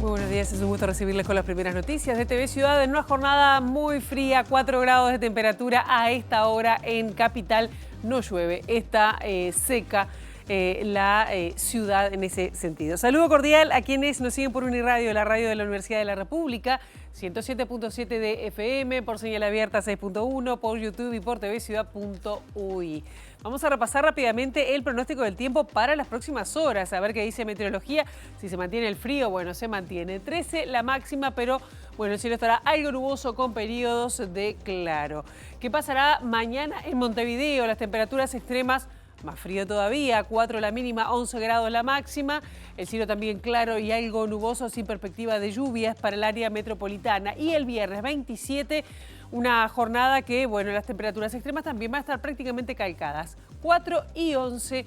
Muy buenos días, es un gusto recibirles con las primeras noticias de TV Ciudad en una jornada muy fría, 4 grados de temperatura a esta hora en Capital. No llueve, está seca la ciudad en ese sentido. Saludo cordial a quienes nos siguen por Uniradio, la radio de la Universidad de la República, 107.7 de FM, por señal abierta 6.1, por YouTube y por tvciudad.ui. Vamos a repasar rápidamente el pronóstico del tiempo para las próximas horas, a ver qué dice meteorología. Si se mantiene el frío, bueno, se mantiene 13 la máxima, pero bueno, el cielo estará algo nuboso con periodos de claro. ¿Qué pasará mañana en Montevideo? Las temperaturas extremas, más frío todavía, 4 la mínima, 11 grados la máxima. El cielo también claro y algo nuboso sin perspectiva de lluvias para el área metropolitana. Y el viernes 27, una jornada que, bueno, las temperaturas extremas también van a estar prácticamente calcadas. 4 y 11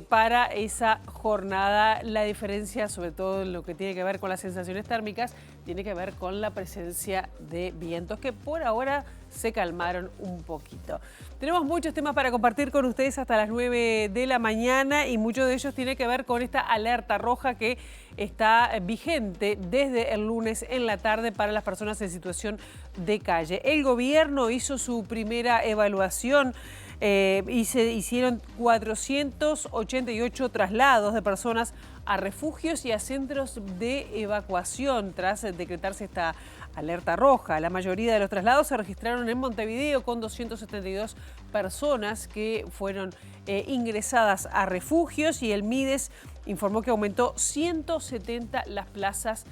para esa jornada. La diferencia, sobre todo en lo que tiene que ver con las sensaciones térmicas, tiene que ver con la presencia de vientos que por ahora se calmaron un poquito. Tenemos muchos temas para compartir con ustedes hasta las 9 de la mañana y muchos de ellos tienen que ver con esta alerta roja que está vigente desde el lunes en la tarde para las personas en situación de calle. El gobierno hizo su primera evaluación y se hicieron 488 traslados de personas a refugios y a centros de evacuación tras decretarse esta alerta roja. La mayoría de los traslados se registraron en Montevideo con 272 personas que fueron ingresadas a refugios y el MIDES informó que aumentó 170 las plazas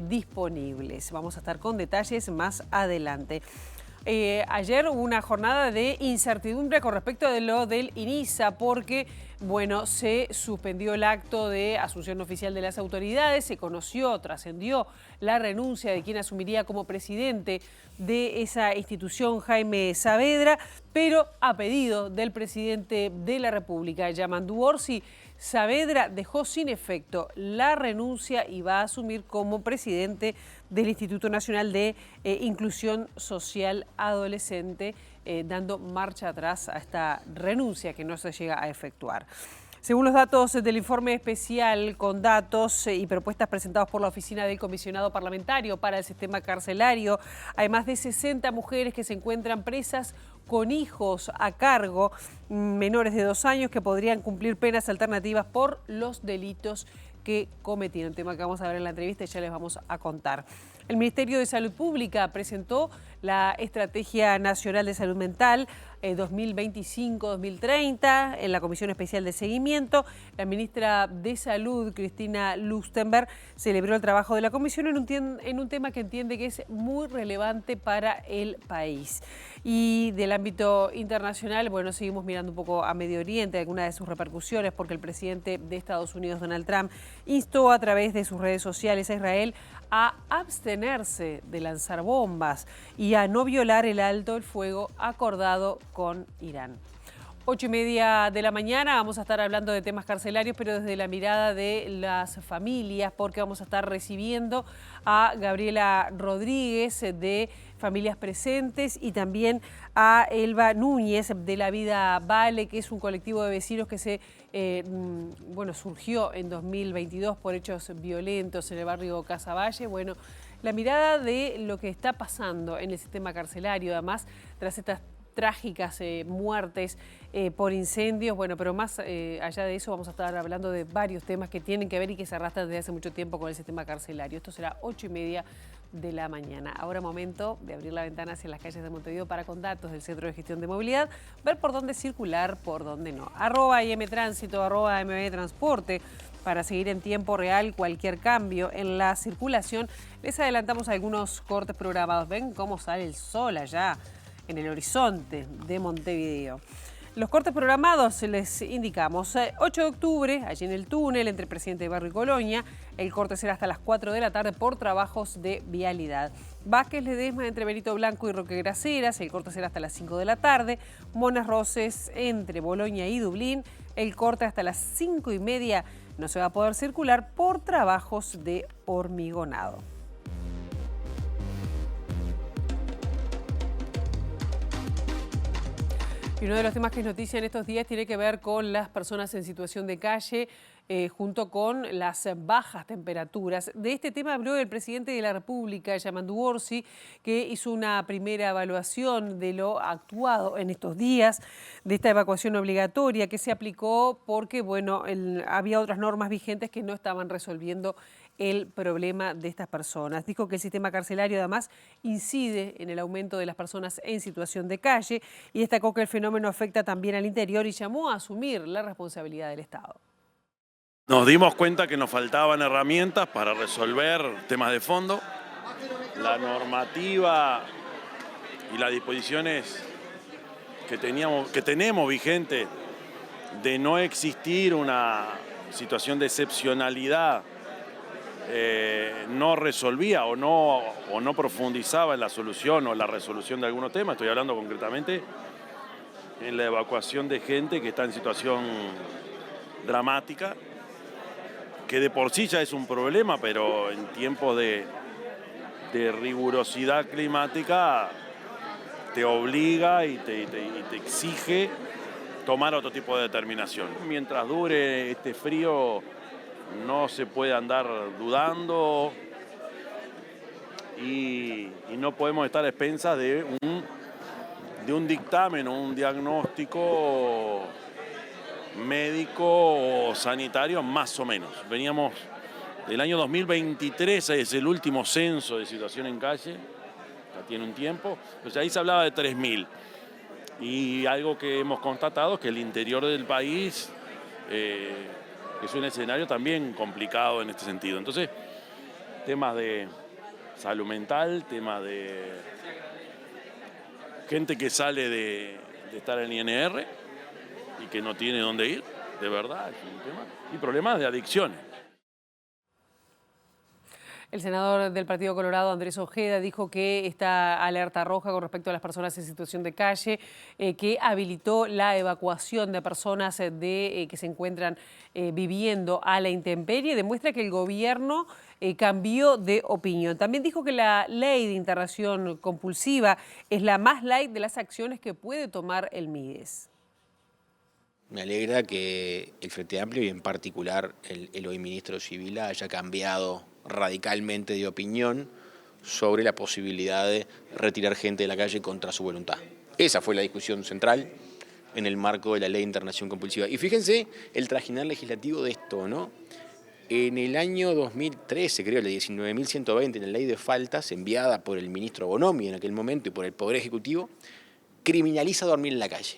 disponibles. Vamos a estar con detalles más adelante. Ayer hubo una jornada de incertidumbre con respecto de lo del INISA porque, bueno, se suspendió el acto de asunción oficial de las autoridades, se conoció, trascendió la renuncia de quien asumiría como presidente de esa institución, Jaime Saavedra, pero a pedido del presidente de la República, Yamandu Orsi, Saavedra dejó sin efecto la renuncia y va a asumir como presidente del Instituto Nacional de Inclusión Social Adolescente, dando marcha atrás a esta renuncia que no se llega a efectuar. Según los datos del informe especial con datos y propuestas presentados por la Oficina del Comisionado Parlamentario para el Sistema Carcelario, hay más de 60 mujeres que se encuentran presas con hijos a cargo, menores de 2 años, que podrían cumplir penas alternativas por los delitos que cometieron. Tema que vamos a ver en la entrevista y ya les vamos a contar. El Ministerio de Salud Pública presentó la Estrategia Nacional de Salud Mental 2025-2030 en la Comisión Especial de Seguimiento. La ministra de Salud, Cristina Lustenberg, celebró el trabajo de la comisión en un tema que entiende que es muy relevante para el país. Y del ámbito internacional, bueno, seguimos mirando un poco a Medio Oriente, algunas de sus repercusiones, porque el presidente de Estados Unidos, Donald Trump, instó a través de sus redes sociales a Israel a abstenerse de lanzar bombas y a no violar el alto el fuego acordado con Irán. 8:30 de la mañana vamos a estar hablando de temas carcelarios, pero desde la mirada de las familias, porque vamos a estar recibiendo a Gabriela Rodríguez de Familias Presentes y también a Elba Núñez de La Vida Vale, que es un colectivo de vecinos que surgió en 2022 por hechos violentos en el barrio Casaballe. Bueno, la mirada de lo que está pasando en el sistema carcelario, además, tras estas trágicas muertes por incendios, bueno, pero más allá de eso vamos a estar hablando de varios temas que tienen que ver y que se arrastran desde hace mucho tiempo con el sistema carcelario. Esto será 8:30 de la mañana. Ahora momento de abrir la ventana hacia las calles de Montevideo para con datos del Centro de Gestión de Movilidad, ver por dónde circular, por dónde no. @IMTránsito, @MBTransporte, para seguir en tiempo real cualquier cambio en la circulación. Les adelantamos algunos cortes programados. Ven cómo sale el sol allá en el horizonte de Montevideo. Los cortes programados les indicamos. 8 de octubre, allí en el túnel entre Presidente de Barrio y Colonia, el corte será hasta las 4 de la tarde por trabajos de vialidad. Vázquez Ledesma entre Benito Blanco y Roque Graceras, el corte será hasta las 5 de la tarde. Monas Roses entre Boloña y Dublín, el corte hasta las 5:30. No se va a poder circular por trabajos de hormigonado. Y uno de los temas que es noticia en estos días tiene que ver con las personas en situación de calle. junto con las bajas temperaturas. De este tema habló el presidente de la República, Yamandu Orsi, que hizo una primera evaluación de lo actuado en estos días, de esta evacuación obligatoria que se aplicó porque, bueno, había otras normas vigentes que no estaban resolviendo el problema de estas personas. Dijo que el sistema carcelario además incide en el aumento de las personas en situación de calle y destacó que el fenómeno afecta también al interior y llamó a asumir la responsabilidad del Estado. Nos dimos cuenta que nos faltaban herramientas para resolver temas de fondo. La normativa y las disposiciones que tenemos vigente de no existir una situación de excepcionalidad no resolvía o no profundizaba en la solución o la resolución de algunos temas. Estoy hablando concretamente en la evacuación de gente que está en situación dramática, que de por sí ya es un problema, pero en tiempos de rigurosidad climática te obliga y te exige tomar otro tipo de determinación. Mientras dure este frío no se puede andar dudando y no podemos estar a expensas de un dictamen o un diagnóstico médico o sanitario más o menos. Veníamos del año 2023, es el último censo de situación en calle, ya tiene un tiempo, pues ahí se hablaba de 3.000. Y algo que hemos constatado es que el interior del país es un escenario también complicado en este sentido. Entonces, temas de salud mental, temas de gente que sale de estar en INR y que no tiene dónde ir, de verdad, es un tema. Y problemas de adicciones. El senador del Partido Colorado, Andrés Ojeda, dijo que está alerta roja con respecto a las personas en situación de calle, que habilitó la evacuación de personas que se encuentran viviendo a la intemperie. Demuestra que el gobierno cambió de opinión. También dijo que la ley de internación compulsiva es la más light de las acciones que puede tomar el MIDES. Me alegra que el Frente Amplio y en particular el hoy ministro Civil haya cambiado radicalmente de opinión sobre la posibilidad de retirar gente de la calle contra su voluntad. Esa fue la discusión central en el marco de la ley de internación compulsiva. Y fíjense el trajinar legislativo de esto, ¿no? En el año 2013, creo, la 19.120, en la ley de faltas, enviada por el ministro Bonomi en aquel momento y por el Poder Ejecutivo, criminaliza dormir en la calle.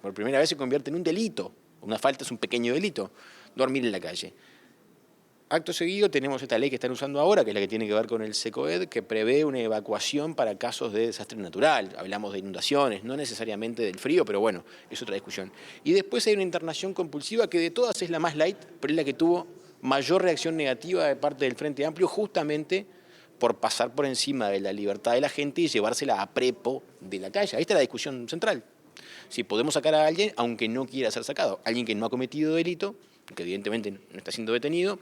Por primera vez se convierte en un delito. Una falta es un pequeño delito, dormir en la calle. Acto seguido tenemos esta ley que están usando ahora, que es la que tiene que ver con el SECOED, que prevé una evacuación para casos de desastre natural. Hablamos de inundaciones, no necesariamente del frío, pero bueno, es otra discusión. Y después hay una internación compulsiva que de todas es la más light, pero es la que tuvo mayor reacción negativa de parte del Frente Amplio, justamente por pasar por encima de la libertad de la gente y llevársela a prepo de la calle. Ahí está la discusión central. Si podemos sacar a alguien, aunque no quiera ser sacado, alguien que no ha cometido delito, que evidentemente no está siendo detenido,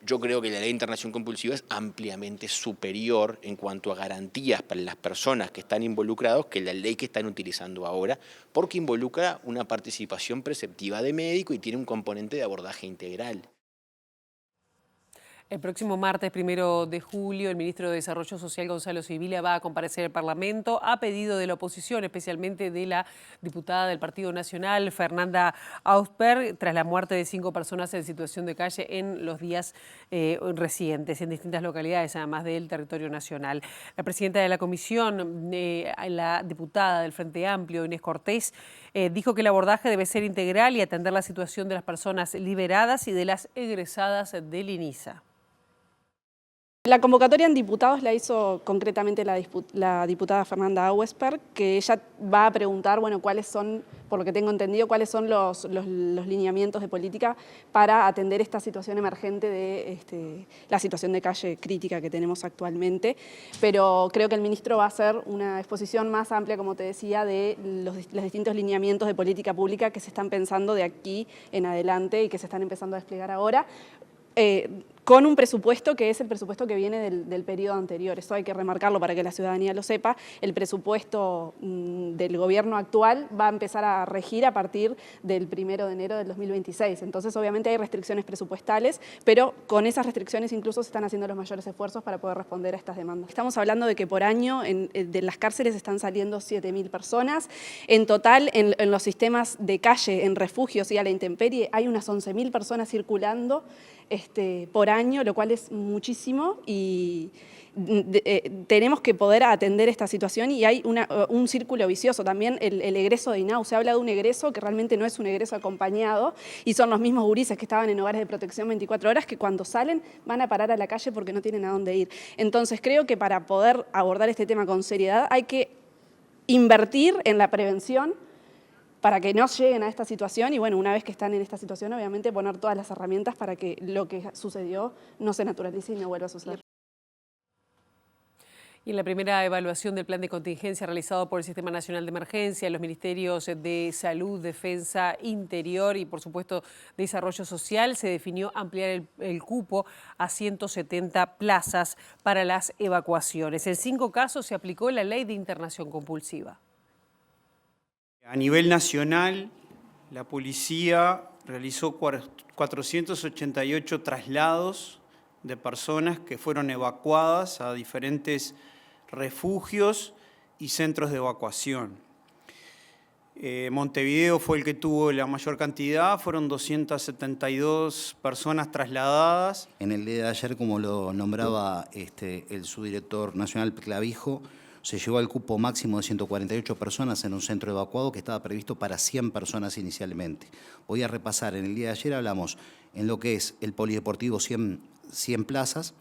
yo creo que la ley de internación compulsiva es ampliamente superior en cuanto a garantías para las personas que están involucradas que la ley que están utilizando ahora, porque involucra una participación preceptiva de médico y tiene un componente de abordaje integral. El próximo martes 1 de julio, el ministro de Desarrollo Social, Gonzalo Sibila, va a comparecer al Parlamento a pedido de la oposición, especialmente de la diputada del Partido Nacional, Fernanda Ausberg, tras la muerte de 5 personas en situación de calle en los días recientes, en distintas localidades, además del territorio nacional. La presidenta de la comisión, la diputada del Frente Amplio, Inés Cortés, dijo que el abordaje debe ser integral y atender la situación de las personas liberadas y de las egresadas del INISA. La convocatoria en diputados la hizo concretamente la diputada Fernanda Ausberg, que ella va a preguntar, bueno, cuáles son, por lo que tengo entendido, cuáles son los lineamientos de política para atender esta situación emergente de la situación de calle crítica que tenemos actualmente. Pero creo que el ministro va a hacer una exposición más amplia, como te decía, de los distintos lineamientos de política pública que se están pensando de aquí en adelante y que se están empezando a desplegar ahora. con un presupuesto que es el presupuesto que viene del periodo anterior. Eso hay que remarcarlo para que la ciudadanía lo sepa. El presupuesto del gobierno actual va a empezar a regir a partir del 1 de enero del 2026. Entonces, obviamente hay restricciones presupuestales, pero con esas restricciones incluso se están haciendo los mayores esfuerzos para poder responder a estas demandas. Estamos hablando de que por año de las cárceles están saliendo 7.000 personas. En total, en los sistemas de calle, en refugios y a la intemperie, hay unas 11.000 personas circulando por año, lo cual es muchísimo, y tenemos que poder atender esta situación, y hay un círculo vicioso. También el egreso de INAU, se habla de un egreso que realmente no es un egreso acompañado, y son los mismos gurises que estaban en hogares de protección 24 horas que cuando salen van a parar a la calle porque no tienen a dónde ir. Entonces creo que para poder abordar este tema con seriedad hay que invertir en la prevención para que no lleguen a esta situación, y bueno, una vez que están en esta situación, obviamente poner todas las herramientas para que lo que sucedió no se naturalice y no vuelva a suceder. Y en la primera evaluación del plan de contingencia realizado por el Sistema Nacional de Emergencia, los Ministerios de Salud, Defensa, Interior y, por supuesto, Desarrollo Social, se definió ampliar el cupo a 170 plazas para las evacuaciones. En 5 casos se aplicó la ley de internación compulsiva. A nivel nacional, la policía realizó 488 traslados de personas que fueron evacuadas a diferentes refugios y centros de evacuación. Montevideo fue el que tuvo la mayor cantidad, fueron 272 personas trasladadas. En el día de ayer, como lo nombraba el subdirector nacional Clavijo, se llegó al cupo máximo de 148 personas en un centro evacuado que estaba previsto para 100 personas inicialmente. Voy a repasar, en el día de ayer hablamos en lo que es el polideportivo 100 plazas,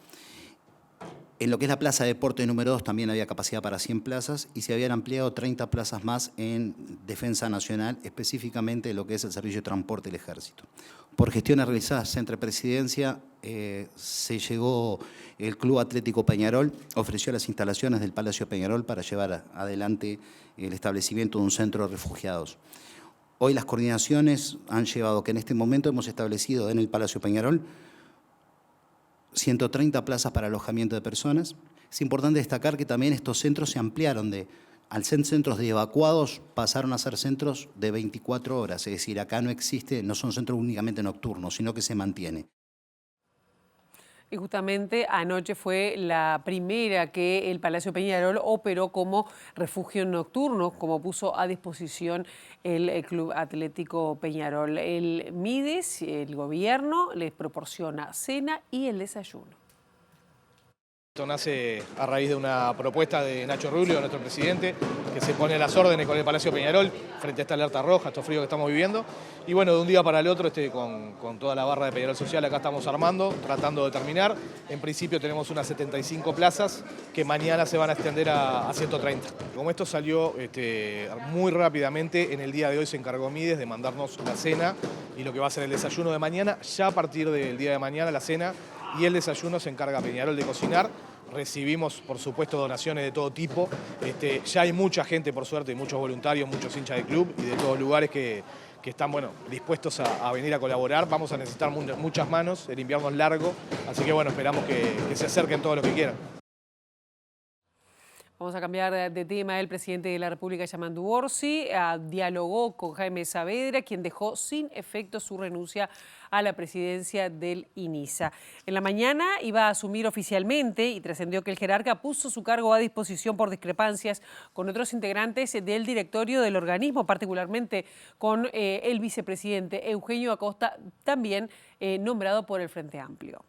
en lo que es la plaza de deporte número 2 también había capacidad para 100 plazas y se habían ampliado 30 plazas más en Defensa Nacional, específicamente lo que es el servicio de transporte del Ejército. Por gestiones realizadas entre Presidencia, se llegó el Club Atlético Peñarol, ofreció las instalaciones del Palacio Peñarol para llevar adelante el establecimiento de un centro de refugiados. Hoy las coordinaciones han llevado que en este momento hemos establecido en el Palacio Peñarol 130 plazas para alojamiento de personas. Es importante destacar que también estos centros se ampliaron al ser centros de evacuados, pasaron a ser centros de 24 horas, es decir, acá no son centros únicamente nocturnos, sino que se mantiene. Y justamente anoche fue la primera que el Palacio Peñarol operó como refugio nocturno, como puso a disposición el Club Atlético Peñarol. El Mides, el gobierno, les proporciona cena y el desayuno. Esto nace a raíz de una propuesta de Nacho Rubio, nuestro presidente, que se pone a las órdenes con el Palacio Peñarol frente a esta alerta roja, estos fríos que estamos viviendo. Y bueno, de un día para el otro, con toda la barra de Peñarol Social, acá estamos armando, tratando de terminar. En principio tenemos unas 75 plazas que mañana se van a extender a 130. Como esto salió muy rápidamente, en el día de hoy se encargó Mides de mandarnos la cena y lo que va a ser el desayuno de mañana. Ya a partir del día de mañana la cena y el desayuno se encarga Peñarol de cocinar. Recibimos, por supuesto, donaciones de todo tipo. Ya hay mucha gente, por suerte, muchos voluntarios, muchos hinchas de club y de todos lugares que están dispuestos a venir a colaborar. Vamos a necesitar muchas manos, el invierno es largo, así que bueno, esperamos que se acerquen todos los que quieran. Vamos a cambiar de tema. El presidente de la República, Yamandu Orsi, dialogó con Jaime Saavedra, quien dejó sin efecto su renuncia a la presidencia del INISA. En la mañana iba a asumir oficialmente y trascendió que el jerarca puso su cargo a disposición por discrepancias con otros integrantes del directorio del organismo, particularmente con el vicepresidente Eugenio Acosta, también nombrado por el Frente Amplio.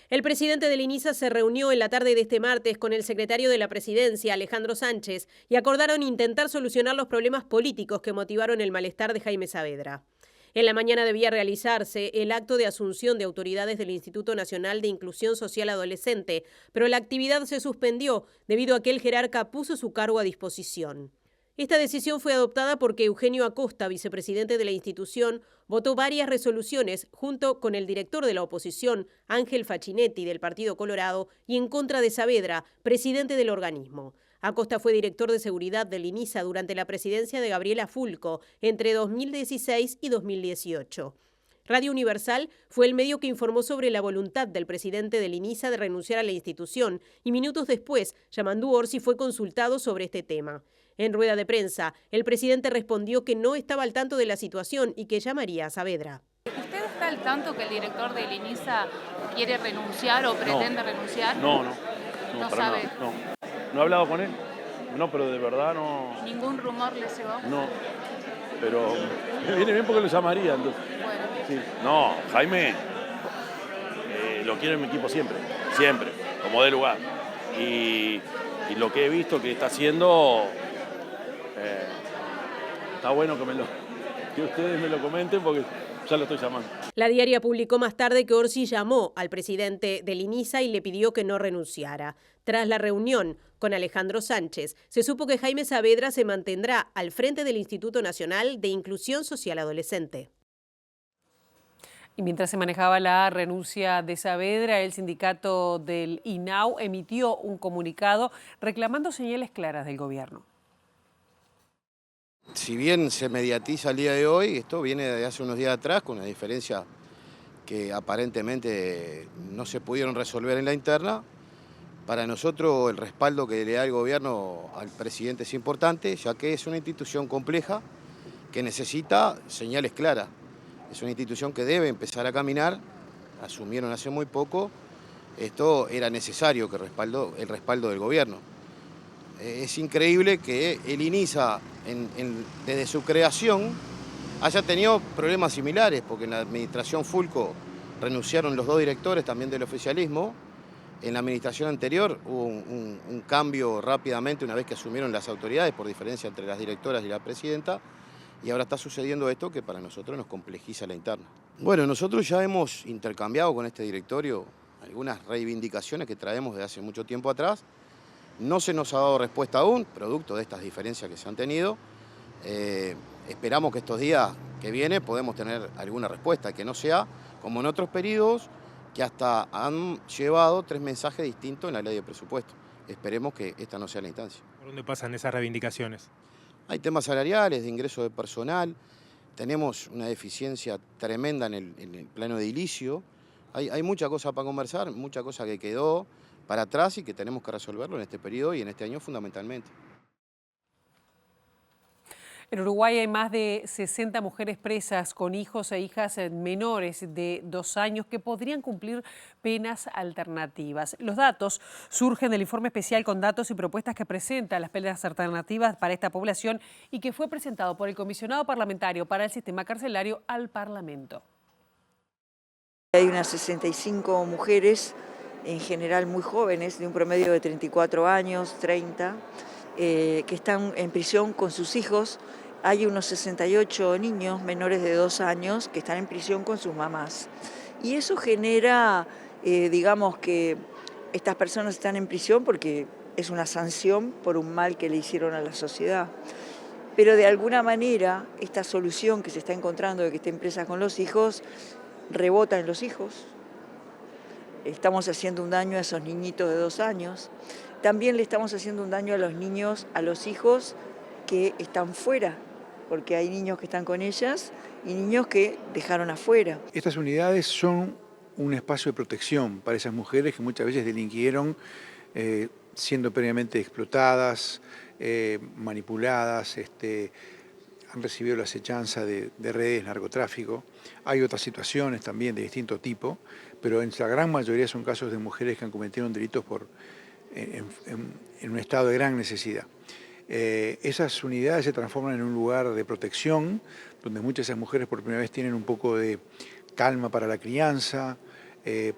El presidente del INISA se reunió en la tarde de este martes con el secretario de la Presidencia, Alejandro Sánchez, y acordaron intentar solucionar los problemas políticos que motivaron el malestar de Jaime Saavedra. En la mañana debía realizarse el acto de asunción de autoridades del Instituto Nacional de Inclusión Social Adolescente, pero la actividad se suspendió debido a que el jerarca puso su cargo a disposición. Esta decisión fue adoptada porque Eugenio Acosta, vicepresidente de la institución, votó varias resoluciones junto con el director de la oposición, Ángel Facchinetti, del Partido Colorado, y en contra de Saavedra, presidente del organismo. Acosta fue director de seguridad del INISA durante la presidencia de Gabriela Fulco entre 2016 y 2018. Radio Universal fue el medio que informó sobre la voluntad del presidente del INISA de renunciar a la institución y minutos después, Yamandú Orsi fue consultado sobre este tema. En rueda de prensa, el presidente respondió que no estaba al tanto de la situación y que llamaría a Saavedra. ¿Usted está al tanto que el director del INISA quiere renunciar o pretende renunciar? No sabe. nada, no. ¿No he hablado con él? No, pero de verdad no. ¿Ningún rumor le llegó? No, pero me viene bien porque lo llamaría. Entonces. Bueno. Sí. No, Jaime lo quiero en mi equipo siempre, como dé lugar. Y lo que he visto que está haciendo, está bueno que ustedes me lo comenten porque ya lo estoy llamando. La Diaria publicó más tarde que Orsi llamó al presidente del INISA y le pidió que no renunciara. Tras la reunión con Alejandro Sánchez, se supo que Jaime Saavedra se mantendrá al frente del Instituto Nacional de Inclusión Social Adolescente. Y mientras se manejaba la renuncia de Saavedra, el sindicato del INAU emitió un comunicado reclamando señales claras del gobierno. Si bien se mediatiza el día de hoy, esto viene de hace unos días atrás con una diferencia que aparentemente no se pudieron resolver en la interna. Para nosotros el respaldo que le da el gobierno al presidente es importante, ya que es una institución compleja que necesita señales claras. Es una institución que debe empezar a caminar, asumieron hace muy poco, esto era necesario que el respaldo del gobierno. Es increíble que el INISA, desde su creación, haya tenido problemas similares, porque en la administración Fulco renunciaron los 2 directores también del oficialismo. En la administración anterior hubo un cambio rápidamente una vez que asumieron las autoridades por diferencia entre las directoras y la presidenta, y ahora está sucediendo esto que para nosotros nos complejiza la interna. Bueno, nosotros ya hemos intercambiado con este directorio algunas reivindicaciones que traemos desde hace mucho tiempo atrás. No se nos ha dado respuesta aún, producto de estas diferencias que se han tenido. Esperamos que estos días que vienen podemos tener alguna respuesta, que no sea como en otros periodos, que hasta han llevado 3 mensajes distintos en la ley de presupuesto. Esperemos que esta no sea la instancia. ¿Por dónde pasan esas reivindicaciones? Hay temas salariales, de ingreso de personal, tenemos una deficiencia tremenda en el plano edilicio. Hay mucha cosa para conversar, mucha cosa que quedó para atrás y que tenemos que resolverlo en este periodo y en este año fundamentalmente. En Uruguay hay más de 60 mujeres presas con hijos e hijas menores de 2 años que podrían cumplir penas alternativas. Los datos surgen del informe especial con datos y propuestas que presenta las penas alternativas para esta población y que fue presentado por el comisionado parlamentario para el sistema carcelario al Parlamento. Hay unas 65 mujeres, en general muy jóvenes, de un promedio de 34 años, 30, que están en prisión con sus hijos. Hay unos 68 niños menores de 2 años que están en prisión con sus mamás. Y eso genera, digamos que estas personas están en prisión porque es una sanción por un mal que le hicieron a la sociedad. Pero de alguna manera, esta solución que se está encontrando de que estén presas con los hijos, rebota en los hijos. Estamos haciendo un daño a esos niñitos de 2 años. También le estamos haciendo un daño a los niños, a los hijos que están fuera, porque hay niños que están con ellas y niños que dejaron afuera. Estas unidades son un espacio de protección para esas mujeres que muchas veces delinquieron siendo previamente explotadas, manipuladas, han recibido la acechanza de redes, narcotráfico. Hay otras situaciones también de distinto tipo, pero en la gran mayoría son casos de mujeres que han cometido delitos en un estado de gran necesidad. Esas unidades se transforman en un lugar de protección, donde muchas de esas mujeres por primera vez tienen un poco de calma para la crianza,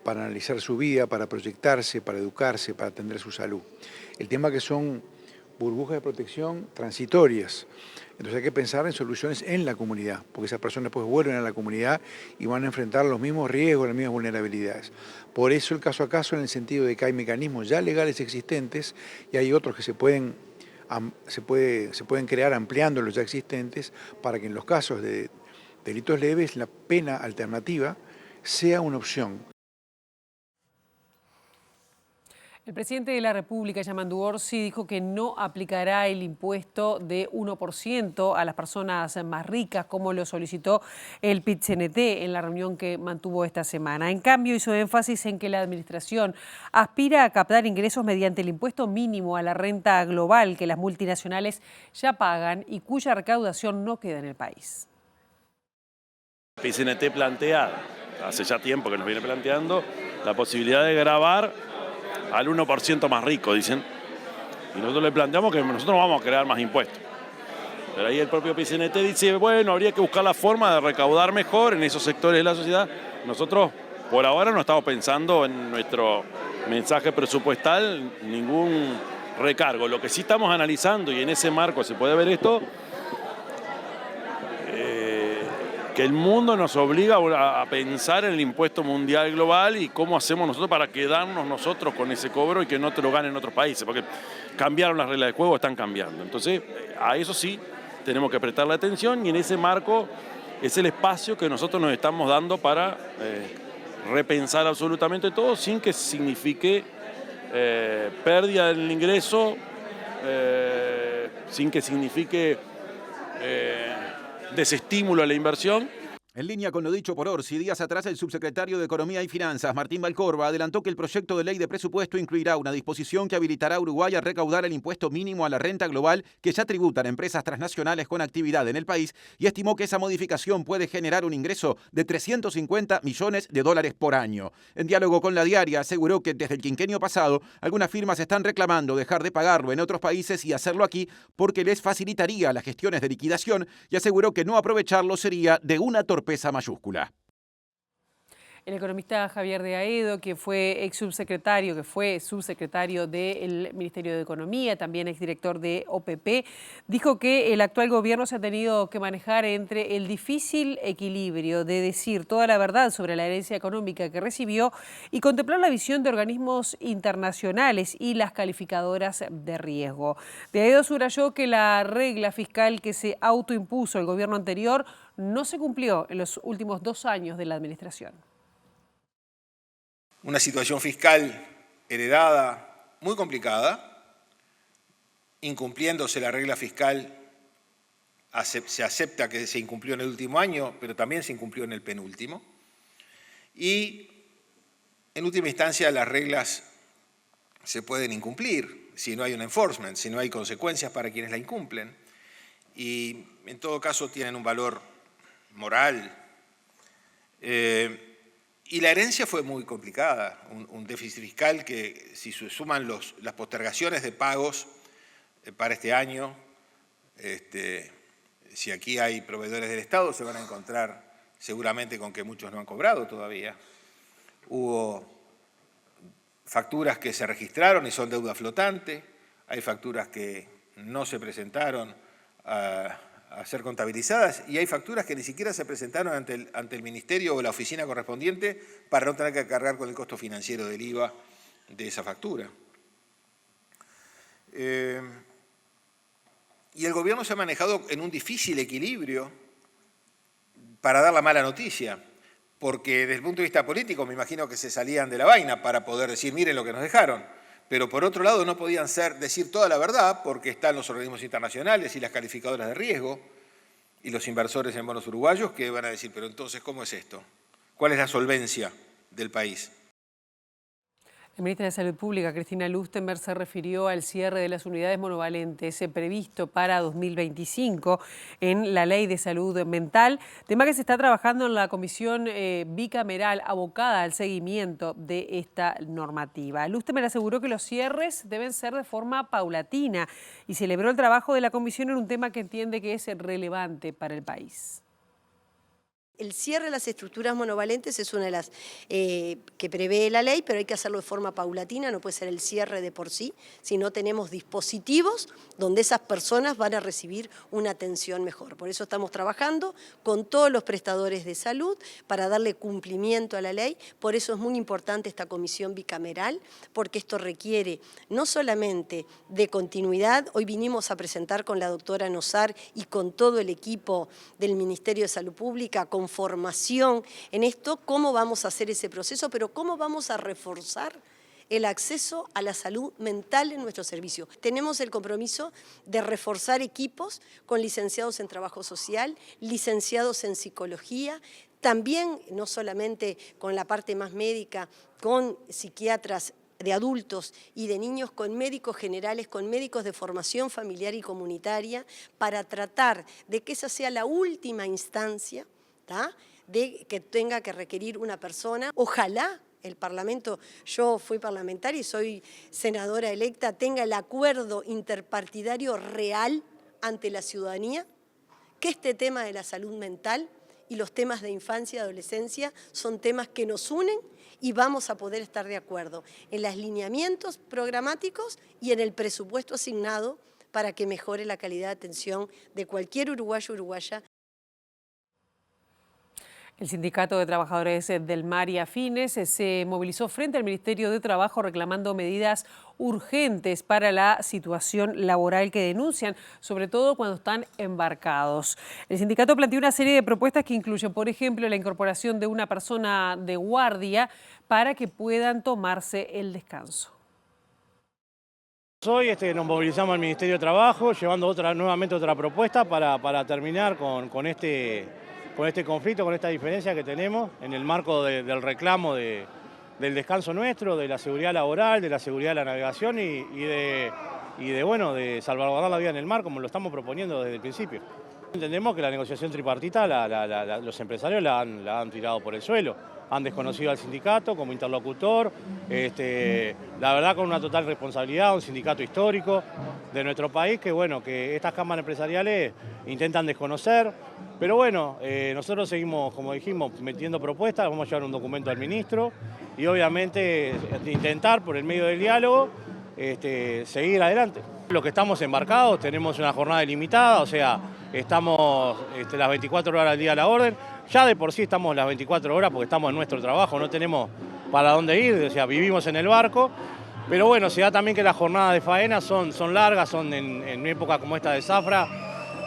para analizar su vida, para proyectarse, para educarse, para atender su salud. El tema que son burbujas de protección transitorias. Entonces hay que pensar en soluciones en la comunidad, porque esas personas después vuelven a la comunidad y van a enfrentar los mismos riesgos, las mismas vulnerabilidades. Por eso el caso a caso, en el sentido de que hay mecanismos ya legales existentes y hay otros que se pueden crear ampliando los ya existentes para que en los casos de delitos leves la pena alternativa sea una opción. El presidente de la República, Yamandu Orsi, dijo que no aplicará el impuesto de 1% a las personas más ricas, como lo solicitó el PIT-CNT en la reunión que mantuvo esta semana. En cambio, hizo énfasis en que la administración aspira a captar ingresos mediante el impuesto mínimo a la renta global que las multinacionales ya pagan y cuya recaudación no queda en el país. El PIT-CNT plantea, hace ya tiempo que nos viene planteando, la posibilidad de gravar al 1% más rico, dicen. Y nosotros le planteamos que nosotros no vamos a crear más impuestos. Pero ahí el propio PIT-CNT dice, bueno, habría que buscar la forma de recaudar mejor en esos sectores de la sociedad. Nosotros, por ahora, no estamos pensando en nuestro mensaje presupuestal ningún recargo. Lo que sí estamos analizando, y en ese marco se puede ver esto, que el mundo nos obliga a pensar en el impuesto mundial global y cómo hacemos nosotros para quedarnos nosotros con ese cobro y que no te lo ganen otros países, porque cambiaron las reglas de juego, están cambiando. Entonces, a eso sí tenemos que prestarle atención y en ese marco es el espacio que nosotros nos estamos dando para repensar absolutamente todo sin que signifique pérdida del ingreso, sin que signifique desestímulo a la inversión. En línea con lo dicho por Orsi, días atrás el subsecretario de Economía y Finanzas, Martín Valcorba, adelantó que el proyecto de ley de presupuesto incluirá una disposición que habilitará a Uruguay a recaudar el impuesto mínimo a la renta global que ya tributan empresas transnacionales con actividad en el país y estimó que esa modificación puede generar un ingreso de 350 millones de dólares por año. En diálogo con La Diaria, aseguró que desde el quinquenio pasado algunas firmas están reclamando dejar de pagarlo en otros países y hacerlo aquí porque les facilitaría las gestiones de liquidación y aseguró que no aprovecharlo sería de una torpeza mayúscula. El economista Javier de Aedo, que fue subsecretario del Ministerio de Economía, también exdirector de OPP, dijo que el actual gobierno se ha tenido que manejar entre el difícil equilibrio de decir toda la verdad sobre la herencia económica que recibió y contemplar la visión de organismos internacionales y las calificadoras de riesgo. De Aedo subrayó que la regla fiscal que se autoimpuso el gobierno anterior no se cumplió en los últimos 2 años de la administración. Una situación fiscal heredada muy complicada, incumpliéndose la regla fiscal, se acepta que se incumplió en el último año, pero también se incumplió en el penúltimo. Y en última instancia las reglas se pueden incumplir si no hay un enforcement, si no hay consecuencias para quienes la incumplen. Y en todo caso tienen un valor moral. Y la herencia fue muy complicada, un déficit fiscal que si se suman las postergaciones de pagos para este año, si aquí hay proveedores del Estado se van a encontrar seguramente con que muchos no han cobrado todavía. Hubo facturas que se registraron y son deuda flotante, hay facturas que no se presentaron a ser contabilizadas y hay facturas que ni siquiera se presentaron ante el Ministerio o la oficina correspondiente para no tener que cargar con el costo financiero del IVA de esa factura. Y el gobierno se ha manejado en un difícil equilibrio para dar la mala noticia, porque desde el punto de vista político me imagino que se salían de la vaina para poder decir miren lo que nos dejaron. Pero por otro lado no podían decir toda la verdad porque están los organismos internacionales y las calificadoras de riesgo y los inversores en bonos uruguayos que van a decir, pero entonces, ¿cómo es esto? ¿Cuál es la solvencia del país? La ministra de Salud Pública, Cristina Lustenberg, se refirió al cierre de las unidades monovalentes previsto para 2025 en la Ley de Salud Mental, tema que se está trabajando en la comisión bicameral abocada al seguimiento de esta normativa. Lustenberg aseguró que los cierres deben ser de forma paulatina y celebró el trabajo de la comisión en un tema que entiende que es relevante para el país. El cierre de las estructuras monovalentes es una de las que prevé la ley, pero hay que hacerlo de forma paulatina, no puede ser el cierre de por sí, si no tenemos dispositivos donde esas personas van a recibir una atención mejor. Por eso estamos trabajando con todos los prestadores de salud para darle cumplimiento a la ley, por eso es muy importante esta comisión bicameral, porque esto requiere no solamente de continuidad, hoy vinimos a presentar con la doctora Nosar y con todo el equipo del Ministerio de Salud Pública, con formación en esto, cómo vamos a hacer ese proceso, pero cómo vamos a reforzar el acceso a la salud mental en nuestro servicio. Tenemos el compromiso de reforzar equipos con licenciados en trabajo social, licenciados en psicología, también no solamente con la parte más médica, con psiquiatras de adultos y de niños, con médicos generales, con médicos de formación familiar y comunitaria, para tratar de que esa sea la última instancia, ¿tá?, de que tenga que requerir una persona. Ojalá el Parlamento, yo fui parlamentaria y soy senadora electa, tenga el acuerdo interpartidario real ante la ciudadanía, que este tema de la salud mental y los temas de infancia y adolescencia son temas que nos unen y vamos a poder estar de acuerdo en los lineamientos programáticos y en el presupuesto asignado para que mejore la calidad de atención de cualquier uruguayo o uruguaya. El Sindicato de Trabajadores del Mar y Afines se movilizó frente al Ministerio de Trabajo reclamando medidas urgentes para la situación laboral que denuncian, sobre todo cuando están embarcados. El sindicato planteó una serie de propuestas que incluyen, por ejemplo, la incorporación de una persona de guardia para que puedan tomarse el descanso. Hoy nos movilizamos al Ministerio de Trabajo llevando nuevamente otra propuesta para terminar con este conflicto, con esta diferencia que tenemos en el marco del reclamo del descanso nuestro, de la seguridad laboral, de la seguridad de la navegación y de salvaguardar la vida en el mar, como lo estamos proponiendo desde el principio. Entendemos que la negociación tripartita los empresarios la han tirado por el suelo, han desconocido al sindicato como interlocutor, la verdad con una total responsabilidad, un sindicato histórico de nuestro país que estas cámaras empresariales intentan desconocer, pero bueno, nosotros seguimos, como dijimos, metiendo propuestas, vamos a llevar un documento al ministro y obviamente intentar por el medio del diálogo seguir adelante. Los que estamos embarcados tenemos una jornada ilimitada, o sea, estamos las 24 horas al día a la orden. Ya de por sí estamos las 24 horas porque estamos en nuestro trabajo, no tenemos para dónde ir, o sea, vivimos en el barco. Pero bueno, se da también que las jornadas de faena son largas, son en época como esta de zafra,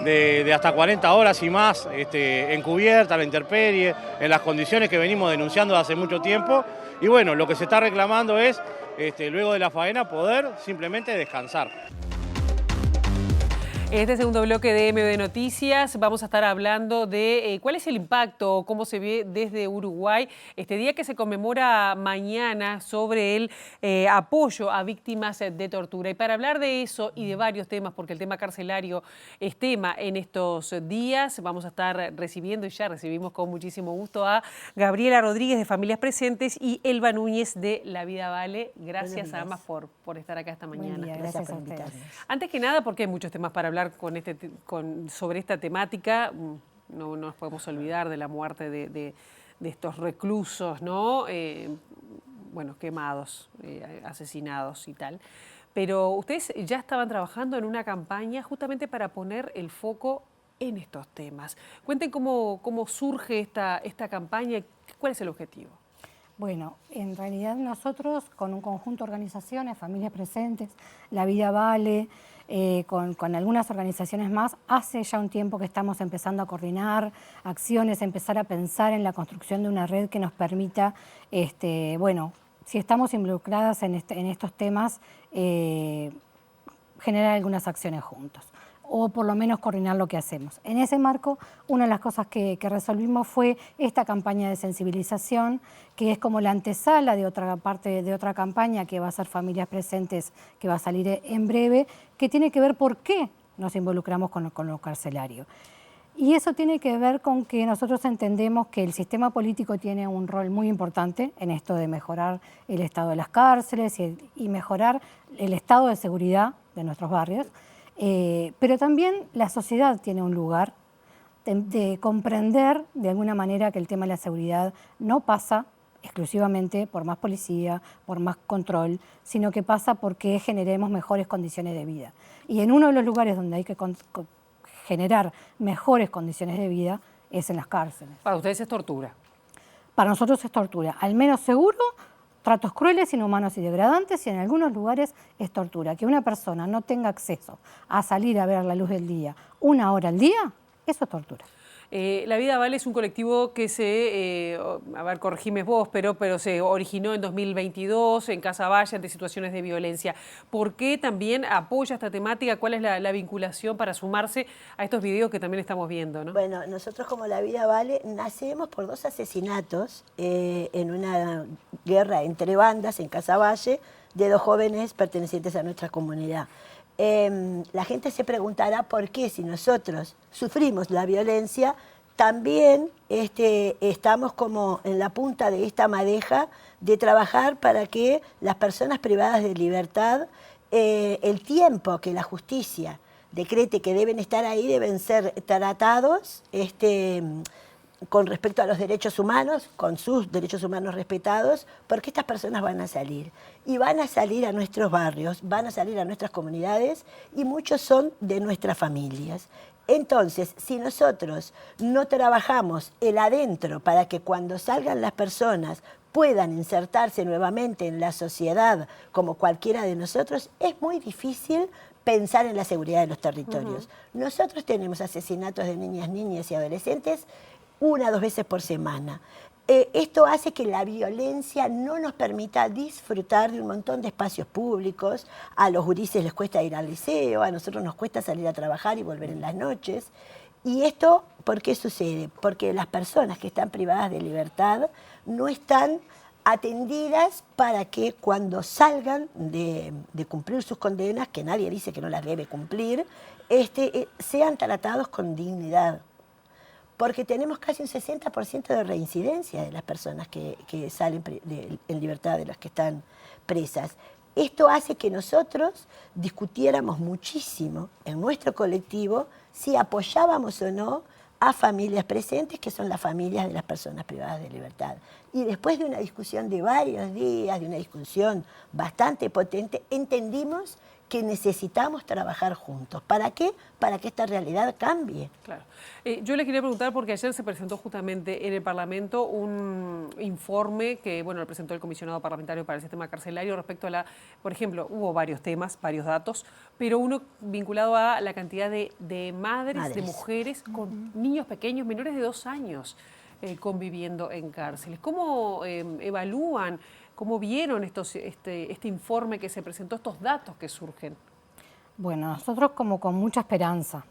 de hasta 40 horas y más, encubierta, la intemperie, en las condiciones que venimos denunciando hace mucho tiempo. Y bueno, lo que se está reclamando es, luego de la faena, poder simplemente descansar. En este segundo bloque de MD Noticias vamos a estar hablando de cuál es el impacto, cómo se ve desde Uruguay este día que se conmemora mañana sobre el apoyo a víctimas de tortura. Y para hablar de eso y de varios temas, porque el tema carcelario es tema en estos días, vamos a estar recibiendo, y ya recibimos con muchísimo gusto, a Gabriela Rodríguez de Familias Presentes y Elba Núñez de La Vida Vale. Gracias a ambas por estar acá esta mañana. Día, gracias a ustedes. Antes que nada, porque hay muchos temas para hablar sobre esta temática, no nos podemos olvidar de la muerte de estos reclusos, ¿no? Quemados, asesinados y tal. Pero ustedes ya estaban trabajando en una campaña justamente para poner el foco en estos temas. Cuenten cómo surge esta campaña, cuál es el objetivo. Bueno, en realidad nosotros con un conjunto de organizaciones, Familias Presentes, La Vida Vale, con algunas organizaciones más, hace ya un tiempo que estamos empezando a coordinar acciones, empezar a pensar en la construcción de una red que nos permita, si estamos involucradas en estos temas, generar algunas acciones juntos, o por lo menos coordinar lo que hacemos. En ese marco, una de las cosas que resolvimos fue esta campaña de sensibilización, que es como la antesala de otra campaña que va a ser Familias Presentes, que va a salir en breve, que tiene que ver por qué nos involucramos con lo carcelario. Y eso tiene que ver con que nosotros entendemos que el sistema político tiene un rol muy importante en esto de mejorar el estado de las cárceles y mejorar el estado de seguridad de nuestros barrios. Pero también la sociedad tiene un lugar de comprender de alguna manera que el tema de la seguridad no pasa exclusivamente por más policía, por más control, sino que pasa porque generemos mejores condiciones de vida. Y en uno de los lugares donde hay que generar mejores condiciones de vida es en las cárceles. Para ustedes es tortura. Para nosotros es tortura, al menos seguro, tratos crueles, inhumanos y degradantes, y en algunos lugares es tortura. Que una persona no tenga acceso a salir a ver la luz del día 1 hora al día, eso es tortura. La Vida Vale es un colectivo que a ver, corregime vos, pero se originó en 2022 en Casaballe ante situaciones de violencia. ¿Por qué también apoya esta temática? ¿Cuál es la vinculación para sumarse a estos videos que también estamos viendo, ¿no? Bueno, nosotros como La Vida Vale nacemos por 2 asesinatos en una guerra entre bandas en Casaballe de 2 jóvenes pertenecientes a nuestra comunidad. La gente se preguntará por qué si nosotros sufrimos la violencia, también estamos como en la punta de esta madeja de trabajar para que las personas privadas de libertad, el tiempo que la justicia decrete que deben estar ahí, deben ser tratados con respecto a los derechos humanos, con sus derechos humanos respetados, porque estas personas van a salir. Y van a salir a nuestros barrios, van a salir a nuestras comunidades y muchos son de nuestras familias. Entonces, si nosotros no trabajamos el adentro para que cuando salgan las personas puedan insertarse nuevamente en la sociedad como cualquiera de nosotros, es muy difícil pensar en la seguridad de los territorios. Nosotros tenemos asesinatos de niñas y adolescentes 1 o 2 veces por semana. Esto hace que la violencia no nos permita disfrutar de un montón de espacios públicos. A los gurises les cuesta ir al liceo, a nosotros nos cuesta salir a trabajar y volver en las noches. Y esto, ¿por qué sucede? Porque las personas que están privadas de libertad no están atendidas para que cuando salgan de cumplir sus condenas, que nadie dice que no las debe cumplir, sean tratados con dignidad. Porque tenemos casi un 60% de reincidencia de las personas que salen en libertad, de las que están presas. Esto hace que nosotros discutiéramos muchísimo en nuestro colectivo si apoyábamos o no a familias presentes, que son las familias de las personas privadas de libertad. Y después de una discusión de varios días, de una discusión bastante potente, entendimos que necesitamos trabajar juntos. ¿Para qué? Para que esta realidad cambie. Claro. Yo le quería preguntar, porque ayer se presentó justamente en el Parlamento un informe que, bueno, lo presentó el comisionado parlamentario para el sistema carcelario respecto a por ejemplo, hubo varios temas, varios datos, pero uno vinculado a la cantidad de madres, de mujeres con niños pequeños, menores de 2 años, conviviendo en cárceles. ¿Cómo evalúan? ¿Cómo vieron este informe que se presentó, estos datos que surgen? Bueno, nosotros como con mucha esperanza,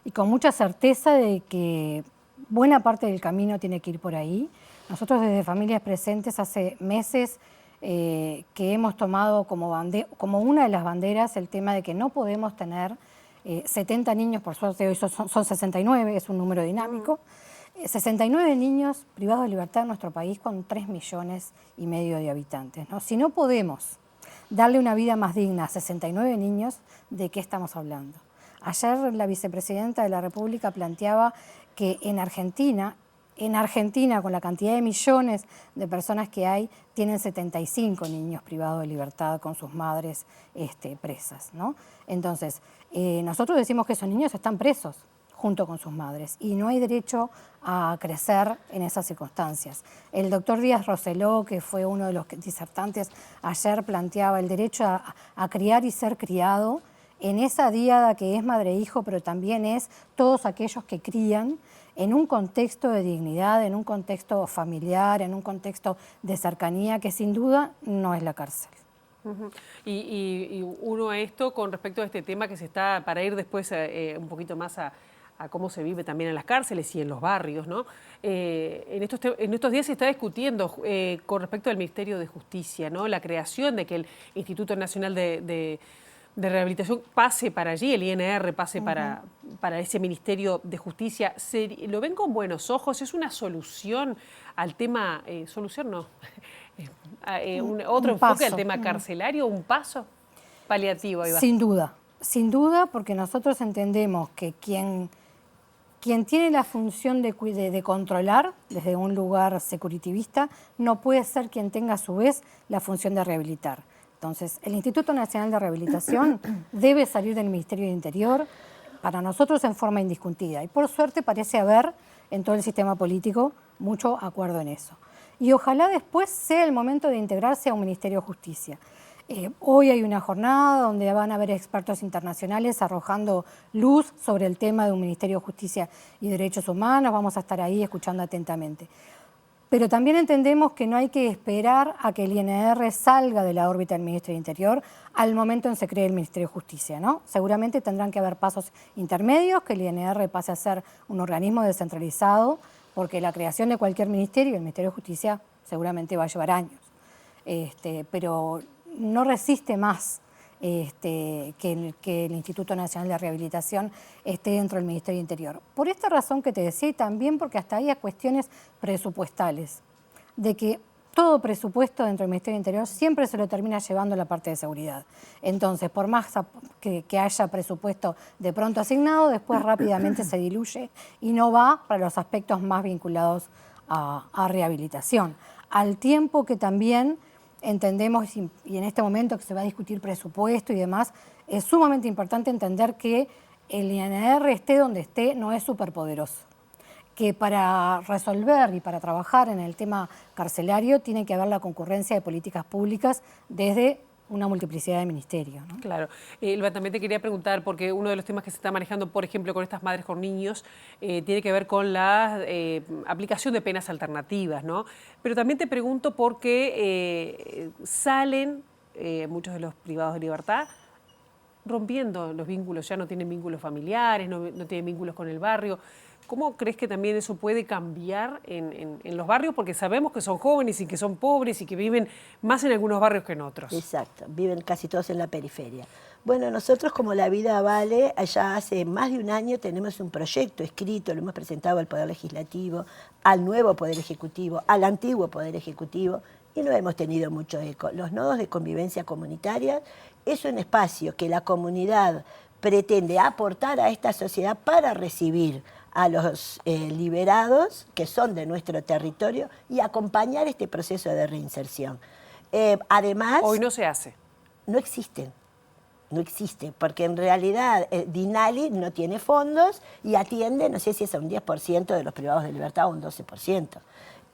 y con mucha certeza de que buena parte del camino tiene que ir por ahí. Nosotros desde Familias Presentes hace meses que hemos tomado como una de las banderas el tema de que no podemos tener 70 niños, por suerte hoy son 69, es un número dinámico, 69 niños privados de libertad en nuestro país con 3,5 millones de habitantes, ¿no? Si no podemos darle una vida más digna a 69 niños, ¿de qué estamos hablando? Ayer la vicepresidenta de la República planteaba que en Argentina, con la cantidad de millones de personas que hay, tienen 75 niños privados de libertad con sus madres presas, ¿no? Entonces, nosotros decimos que esos niños están presos junto con sus madres y no hay derecho a crecer en esas circunstancias. El doctor Díaz Roseló, que fue uno de los disertantes, ayer planteaba el derecho a criar y ser criado en esa díada que es madre-hijo, pero también es todos aquellos que crían en un contexto de dignidad, en un contexto familiar, en un contexto de cercanía, que sin duda no es la cárcel. Y uno a esto con respecto a este tema que se está, para ir después un poquito más a cómo se vive también en las cárceles y en los barrios, ¿no? En estos días se está discutiendo con respecto al Ministerio de Justicia, ¿no? La creación de que el Instituto Nacional de Rehabilitación pase para allí, el INR pase para ese Ministerio de Justicia. ¿Lo ven con buenos ojos? ¿Es una solución al tema, solución no, otro enfoque al tema carcelario, un paso paliativo? Sin duda, porque nosotros entendemos que quien tiene la función de controlar desde un lugar securitivista no puede ser quien tenga a su vez la función de rehabilitar. Entonces, el Instituto Nacional de Rehabilitación debe salir del Ministerio del Interior, para nosotros en forma indiscutida. Y por suerte parece haber en todo el sistema político mucho acuerdo en eso. Y ojalá después sea el momento de integrarse a un Ministerio de Justicia. Hoy hay una jornada donde van a haber expertos internacionales arrojando luz sobre el tema de un Ministerio de Justicia y Derechos Humanos. Vamos a estar ahí escuchando atentamente. Pero también entendemos que no hay que esperar a que el INR salga de la órbita del Ministerio del Interior al momento en que se cree el Ministerio de Justicia, ¿no? Seguramente tendrán que haber pasos intermedios, que el INR pase a ser un organismo descentralizado, porque la creación de cualquier ministerio, el Ministerio de Justicia, seguramente va a llevar años. Pero no resiste más que el Instituto Nacional de Rehabilitación esté dentro del Ministerio del Interior. Por esta razón que te decía, y también porque hasta ahí hay cuestiones presupuestales, de que todo presupuesto dentro del Ministerio del Interior siempre se lo termina llevando la parte de seguridad. Entonces, por más que haya presupuesto de pronto asignado, después rápidamente se diluye y no va para los aspectos más vinculados a rehabilitación. Al tiempo que también entendemos, y en este momento que se va a discutir presupuesto y demás, es sumamente importante entender que el INR esté donde esté no es superpoderoso, que para resolver y para trabajar en el tema carcelario tiene que haber la concurrencia de políticas públicas desde una multiplicidad de ministerios, ¿no? Claro. Elba, también te quería preguntar, porque uno de los temas que se está manejando, por ejemplo, con estas madres con niños, tiene que ver con la aplicación de penas alternativas, ¿no? Pero también te pregunto porque salen muchos de los privados de libertad rompiendo los vínculos, ya no tienen vínculos familiares, no tienen vínculos con el barrio. ¿Cómo crees que también eso puede cambiar en los barrios? Porque sabemos que son jóvenes y que son pobres y que viven más en algunos barrios que en otros. Exacto, viven casi todos en la periferia. Bueno, nosotros como La Vida Vale, allá hace más de un año tenemos un proyecto escrito, lo hemos presentado al Poder Legislativo, al nuevo Poder Ejecutivo, al antiguo Poder Ejecutivo, y no hemos tenido mucho eco. Los nodos de convivencia comunitaria es un espacio que la comunidad pretende aportar a esta sociedad para recibir a los liberados que son de nuestro territorio y acompañar este proceso de reinserción. Además... Hoy no se hace. No existen. No existe, porque en realidad DINALI no tiene fondos y atiende, no sé si es a un 10% de los privados de libertad o un 12%.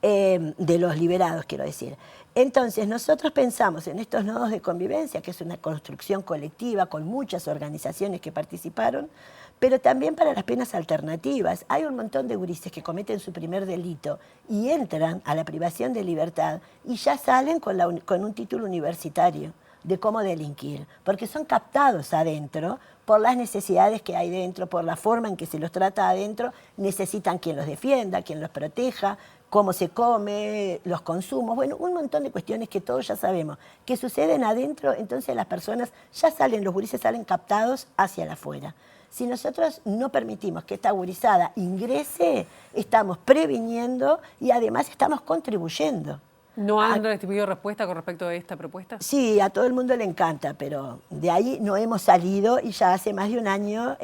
De los liberados, quiero decir. Entonces, nosotros pensamos en estos nodos de convivencia, que es una construcción colectiva con muchas organizaciones que participaron, pero también para las penas alternativas. Hay un montón de gurises que cometen su primer delito y entran a la privación de libertad y ya salen con un título universitario de cómo delinquir, porque son captados adentro por las necesidades que hay dentro, por la forma en que se los trata adentro, necesitan quien los defienda, quien los proteja, cómo se come, los consumos, bueno, un montón de cuestiones que todos ya sabemos, que suceden adentro, entonces las personas ya salen, los gurises salen captados hacia la afuera. Si nosotros no permitimos que esta gurizada ingrese, estamos previniendo y además estamos contribuyendo. ¿No han recibido respuesta con respecto a esta propuesta? Sí, a todo el mundo le encanta, pero de ahí no hemos salido y ya hace más de un año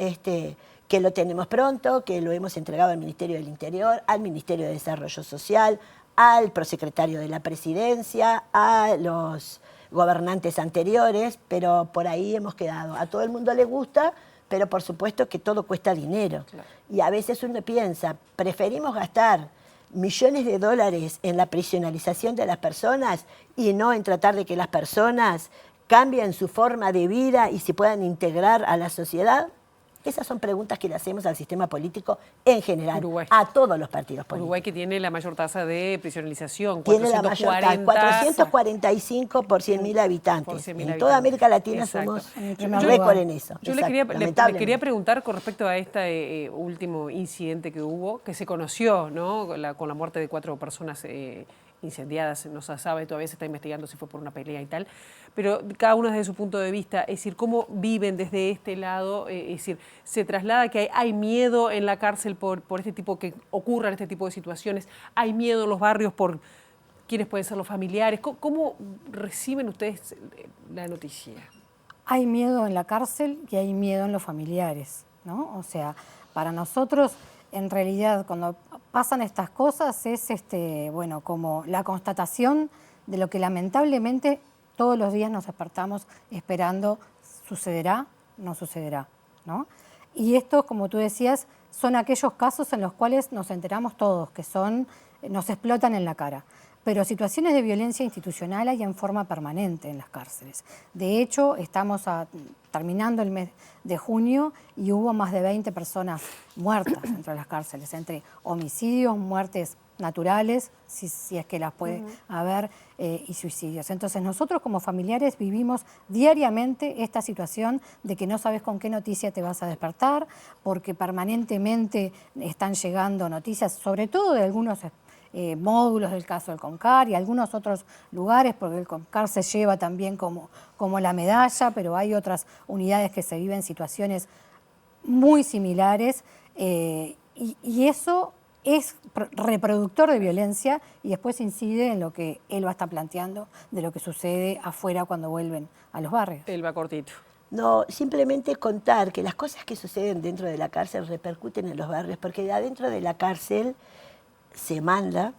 que lo tenemos pronto, que lo hemos entregado al Ministerio del Interior, al Ministerio de Desarrollo Social, al prosecretario de la Presidencia, a los gobernantes anteriores, pero por ahí hemos quedado. A todo el mundo le gusta, pero por supuesto que todo cuesta dinero. Claro. Y a veces uno piensa, preferimos gastar millones de dólares en la prisionalización de las personas y no en tratar de que las personas cambien su forma de vida y se puedan integrar a la sociedad. Esas son preguntas que le hacemos al sistema político en general, Uruguay. A todos los partidos políticos. Uruguay, que tiene la mayor tasa de prisionalización, tiene 440, la mayor tasa, 445 por 100.000 habitantes. En toda América Latina somos récord en eso. Yo le quería preguntar con respecto a este último incidente que hubo, que se conoció, ¿no? Con la muerte de 4 personas incendiadas, no se sabe, todavía se está investigando si fue por una pelea y tal, pero cada uno desde su punto de vista, es decir, cómo viven desde este lado, es decir, se traslada que hay miedo en la cárcel por este tipo, que ocurran este tipo de situaciones, hay miedo en los barrios por quiénes pueden ser los familiares, ¿cómo reciben ustedes la noticia? Hay miedo en la cárcel y hay miedo en los familiares, ¿no? O sea, para nosotros, en realidad, cuando pasan estas cosas es bueno, como la constatación de lo que lamentablemente todos los días nos despertamos esperando, ¿sucederá? No sucederá, ¿no? Y estos, como tú decías, son aquellos casos en los cuales nos enteramos todos, que nos explotan en la cara. pero situaciones de violencia institucional hay en forma permanente en las cárceles. De hecho, estamos terminando el mes de junio y hubo más de 20 personas muertas dentro de las cárceles, entre homicidios, muertes naturales, si es que las puede haber, y suicidios. Entonces nosotros como familiares vivimos diariamente esta situación de que no sabes con qué noticia te vas a despertar, porque permanentemente están llegando noticias, sobre todo de algunos módulos del caso del CONCAR y algunos otros lugares, porque el CONCAR se lleva también como la medalla, pero hay otras unidades que se viven situaciones muy similares, y eso es reproductor de violencia y después incide en lo que Elba está planteando de lo que sucede afuera cuando vuelven a los barrios. Elba, cortito. No, simplemente contar que las cosas que suceden dentro de la cárcel repercuten en los barrios, porque de adentro de la cárcel se manda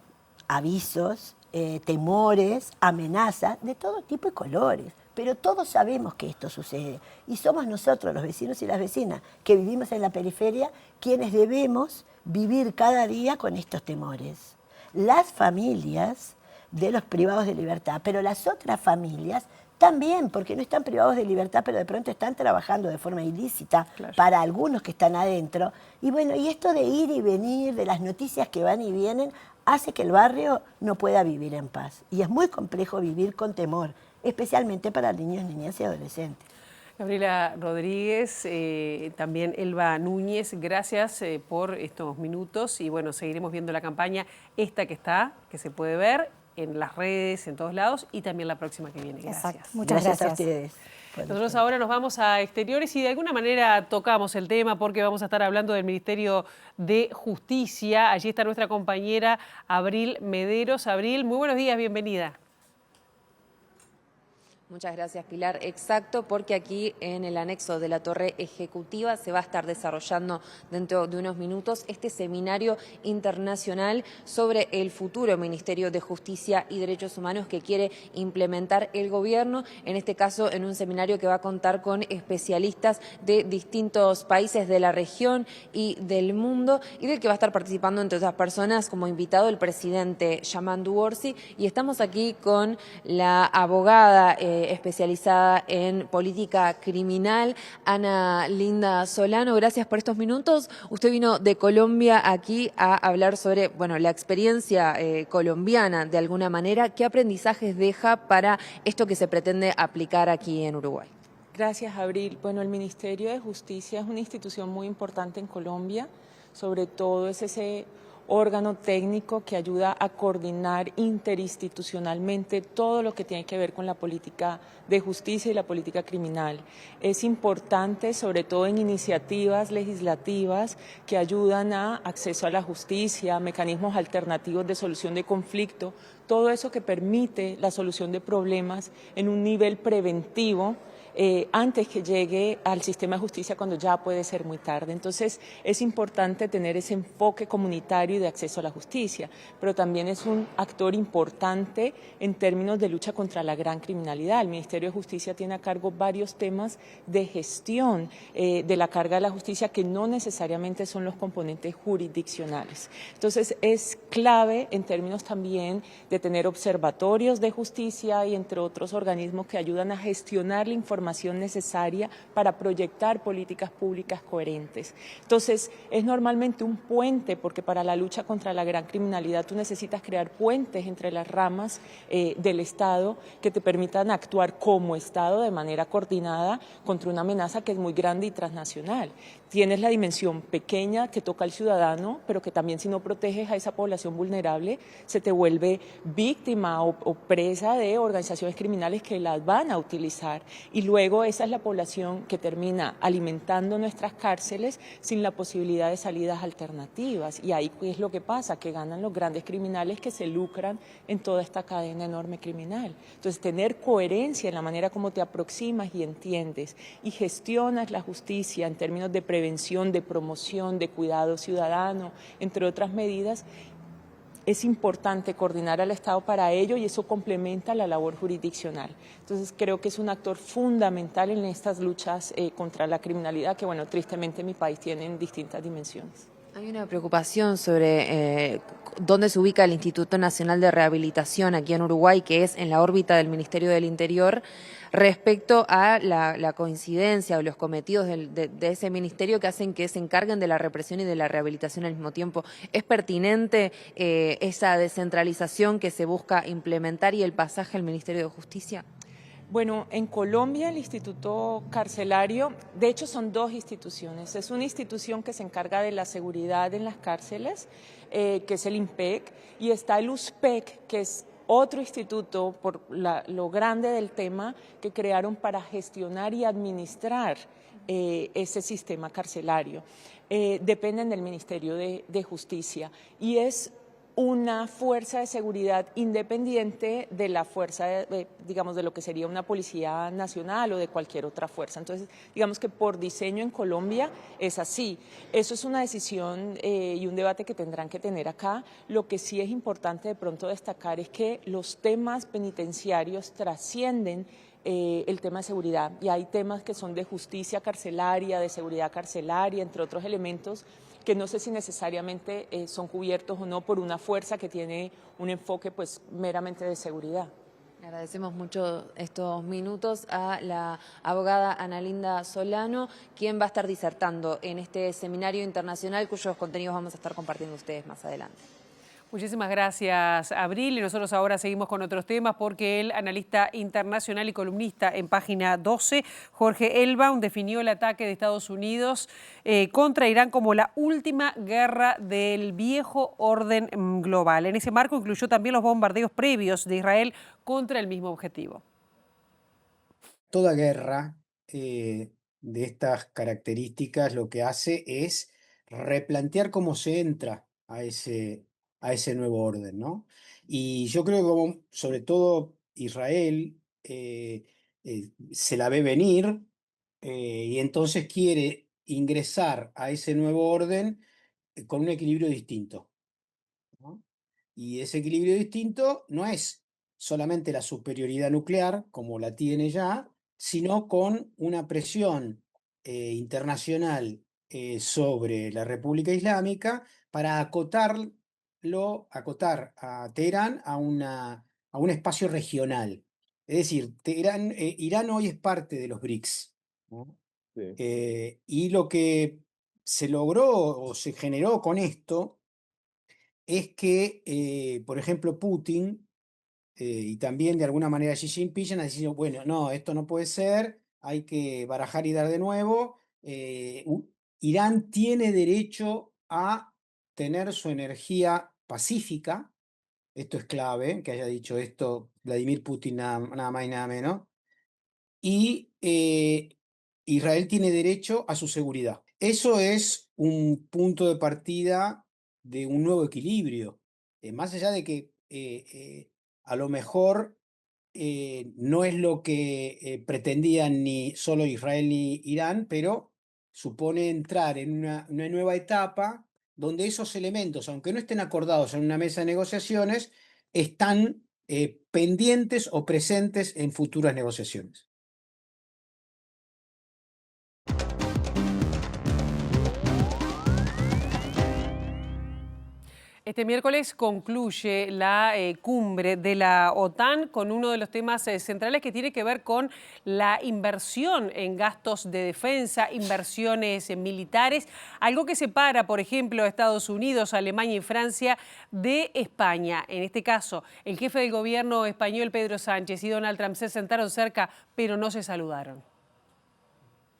avisos, temores, amenazas de todo tipo y colores. Pero todos sabemos que esto sucede y somos nosotros, los vecinos y las vecinas, que vivimos en la periferia, quienes debemos vivir cada día con estos temores. Las familias de los privados de libertad, pero las otras familias también, porque no están privados de libertad, pero de pronto están trabajando de forma ilícita para algunos que están adentro. Y bueno, y esto de ir y venir, de las noticias que van y vienen, hace que el barrio no pueda vivir en paz. Y es muy complejo vivir con temor, especialmente para niños, niñas y adolescentes. Gabriela Rodríguez, también Elba Núñez, gracias por estos minutos y bueno, seguiremos viendo la campaña esta que se puede ver en las redes, en todos lados y también la próxima que viene. Gracias. Exacto. Muchas gracias a ustedes. Nosotros ahora nos vamos a exteriores y de alguna manera tocamos el tema porque vamos a estar hablando del Ministerio de Justicia. Allí está nuestra compañera Abril Mederos. Abril, muy buenos días, bienvenida. Muchas gracias, Pilar. Exacto, porque aquí en el anexo de la Torre Ejecutiva se va a estar desarrollando dentro de unos minutos este seminario internacional sobre el futuro Ministerio de Justicia y Derechos Humanos que quiere implementar el gobierno, en este caso en un seminario que va a contar con especialistas de distintos países de la región y del mundo y del que va a estar participando entre otras personas como invitado el presidente Yamandu Orsi y estamos aquí con la abogada especializada en política criminal, Ana Linda Solano. Gracias por estos minutos. Usted vino de Colombia aquí a hablar sobre, bueno, la experiencia colombiana de alguna manera. ¿Qué aprendizajes deja para esto que se pretende aplicar aquí en Uruguay? Gracias, Abril. Bueno, el Ministerio de Justicia es una institución muy importante en Colombia, sobre todo es ese órgano técnico que ayuda a coordinar interinstitucionalmente todo lo que tiene que ver con la política de justicia y la política criminal. Es importante, sobre todo en iniciativas legislativas que ayudan a acceso a la justicia, mecanismos alternativos de solución de conflicto, todo eso que permite la solución de problemas en un nivel preventivo antes que llegue al sistema de justicia cuando ya puede ser muy tarde. Entonces es importante tener ese enfoque comunitario y de acceso a la justicia, pero también es un actor importante en términos de lucha contra la gran criminalidad. El Ministerio de Justicia tiene a cargo varios temas de gestión de la carga de la justicia que no necesariamente son los componentes jurisdiccionales. Entonces es clave en términos también de tener observatorios de justicia y entre otros organismos que ayudan a gestionar la información necesaria para proyectar políticas públicas coherentes. Entonces, es normalmente un puente, porque para la lucha contra la gran criminalidad tú necesitas crear puentes entre las ramas del Estado que te permitan actuar como Estado de manera coordinada contra una amenaza que es muy grande y transnacional. Tienes la dimensión pequeña que toca al ciudadano, pero que también si no proteges a esa población vulnerable, se te vuelve víctima o presa de organizaciones criminales que las van a utilizar. Y luego esa es la población que termina alimentando nuestras cárceles sin la posibilidad de salidas alternativas. Y ahí es lo que pasa, que ganan los grandes criminales que se lucran en toda esta cadena enorme criminal. Entonces, tener coherencia en la manera como te aproximas y entiendes y gestionas la justicia en términos de prevención, de promoción, de cuidado ciudadano, entre otras medidas, es importante coordinar al Estado para ello y eso complementa la labor jurisdiccional. Entonces creo que es un actor fundamental en estas luchas contra la criminalidad que, bueno, tristemente en mi país tienen distintas dimensiones. Hay una preocupación sobre dónde se ubica el Instituto Nacional de Rehabilitación aquí en Uruguay, que es en la órbita del Ministerio del Interior, respecto a la coincidencia o los cometidos de ese ministerio que hacen que se encarguen de la represión y de la rehabilitación al mismo tiempo. ¿Es pertinente esa descentralización que se busca implementar y el pasaje al Ministerio de Justicia? Bueno, en Colombia el Instituto Carcelario, de hecho son dos instituciones. Es una institución que se encarga de la seguridad en las cárceles, que es el INPEC, y está el USPEC, que es otro instituto, por lo grande del tema, que crearon para gestionar y administrar ese sistema carcelario. Dependen del Ministerio de Justicia y es una fuerza de seguridad independiente de la fuerza, digamos, de lo que sería una policía nacional o de cualquier otra fuerza. Entonces, digamos que por diseño en Colombia es así. Eso es una decisión y un debate que tendrán que tener acá. Lo que sí es importante de pronto destacar es que los temas penitenciarios trascienden el tema de seguridad y hay temas que son de justicia carcelaria, de seguridad carcelaria, entre otros elementos que no sé si necesariamente son cubiertos o no por una fuerza que tiene un enfoque pues meramente de seguridad. Agradecemos mucho estos minutos a la abogada Ana Linda Solano, quien va a estar disertando en este seminario internacional cuyos contenidos vamos a estar compartiendo ustedes más adelante. Muchísimas gracias, Abril. Y nosotros ahora seguimos con otros temas porque el analista internacional y columnista en Página 12, Jorge Elbaum, definió el ataque de Estados Unidos contra Irán como la última guerra del viejo orden global. En ese marco incluyó también los bombardeos previos de Israel contra el mismo objetivo. Toda guerra de estas características lo que hace es replantear cómo se entra a ese nuevo orden, ¿no? Y yo creo que como, sobre todo Israel se la ve venir y entonces quiere ingresar a ese nuevo orden con un equilibrio distinto, ¿no? Y ese equilibrio distinto no es solamente la superioridad nuclear, como la tiene ya, sino con una presión internacional sobre la República Islámica para acotar a Teherán a un espacio regional. Es decir, Irán hoy es parte de los BRICS, ¿no? Sí. Y lo que se logró o se generó con esto es que, por ejemplo, Putin y también de alguna manera Xi Jinping han decidido, bueno, no, esto no puede ser, hay que barajar y dar de nuevo. Irán tiene derecho a tener su energía pacífica, esto es clave, que haya dicho esto Vladimir Putin nada más y nada menos, y Israel tiene derecho a su seguridad. Eso es un punto de partida de un nuevo equilibrio, más allá de que a lo mejor no es lo que pretendían ni solo Israel ni Irán, pero supone entrar en una nueva etapa donde esos elementos, aunque no estén acordados en una mesa de negociaciones, están pendientes o presentes en futuras negociaciones. Este miércoles concluye la cumbre de la OTAN con uno de los temas centrales que tiene que ver con la inversión en gastos de defensa, inversiones militares, algo que separa, por ejemplo, a Estados Unidos, Alemania y Francia de España. En este caso, el jefe del gobierno español, Pedro Sánchez, y Donald Trump se sentaron cerca, pero no se saludaron.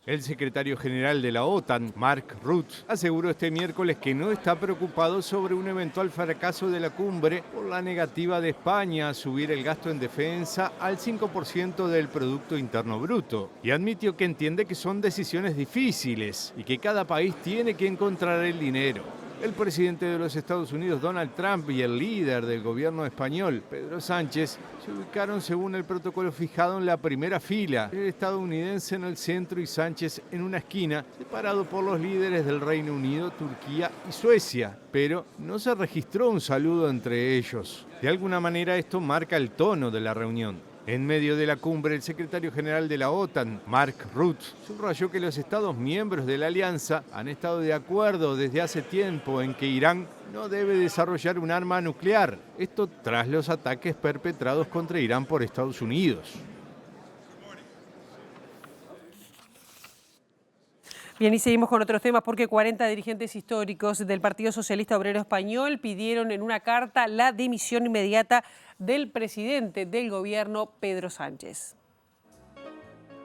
El secretario general de la OTAN, Mark Rutte, aseguró este miércoles que no está preocupado sobre un eventual fracaso de la cumbre por la negativa de España a subir el gasto en defensa al 5% del Producto Interno Bruto, y admitió que entiende que son decisiones difíciles y que cada país tiene que encontrar el dinero. El presidente de los Estados Unidos, Donald Trump, y el líder del gobierno español, Pedro Sánchez, se ubicaron según el protocolo fijado en la primera fila, el estadounidense en el centro y Sánchez en una esquina, separado por los líderes del Reino Unido, Turquía y Suecia, pero no se registró un saludo entre ellos. De alguna manera esto marca el tono de la reunión. En medio de la cumbre, el secretario general de la OTAN, Mark Rutte, subrayó que los Estados miembros de la alianza han estado de acuerdo desde hace tiempo en que Irán no debe desarrollar un arma nuclear. Esto tras los ataques perpetrados contra Irán por Estados Unidos. Bien, y seguimos con otros temas porque 40 dirigentes históricos del Partido Socialista Obrero Español pidieron en una carta la dimisión inmediata del presidente del gobierno, Pedro Sánchez.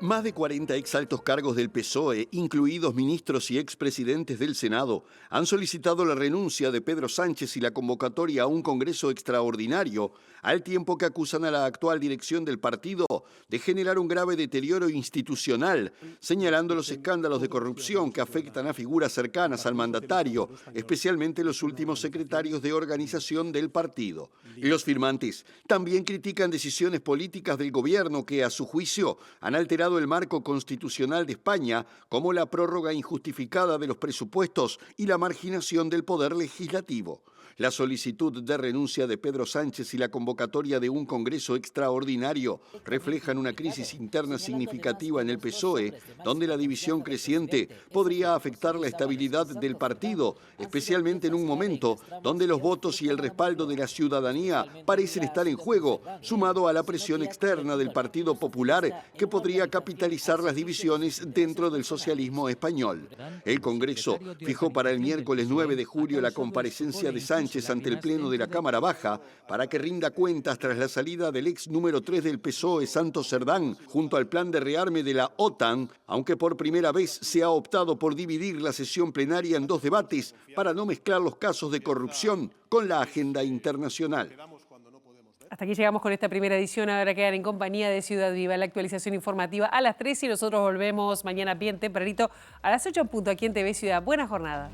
Más de 40 exaltos cargos del PSOE, incluidos ministros y expresidentes del Senado, han solicitado la renuncia de Pedro Sánchez y la convocatoria a un congreso extraordinario, al tiempo que acusan a la actual dirección del partido de generar un grave deterioro institucional, señalando los escándalos de corrupción que afectan a figuras cercanas al mandatario, especialmente los últimos secretarios de organización del partido. Los firmantes también critican decisiones políticas del gobierno que, a su juicio, han alterado el marco constitucional de España, como la prórroga injustificada de los presupuestos y la marginación del poder legislativo. La solicitud de renuncia de Pedro Sánchez y la convocatoria de un congreso extraordinario reflejan una crisis interna significativa en el PSOE, donde la división creciente podría afectar la estabilidad del partido, especialmente en un momento donde los votos y el respaldo de la ciudadanía parecen estar en juego, sumado a la presión externa del Partido Popular, que podría capitalizar las divisiones dentro del socialismo español. El Congreso fijó para el miércoles 9 de julio la comparecencia de Sánchez ante el Pleno de la Cámara Baja para que rinda cuentas tras la salida del ex número 3 del PSOE, Santos Cerdán, junto al plan de rearme de la OTAN, aunque por primera vez se ha optado por dividir la sesión plenaria en dos debates para no mezclar los casos de corrupción con la agenda internacional. Hasta aquí llegamos con esta primera edición. Ahora quedan en compañía de Ciudad Viva, la actualización informativa a las 3 y nosotros volvemos mañana bien tempranito a las 8 en punto aquí en TV Ciudad. Buena jornada.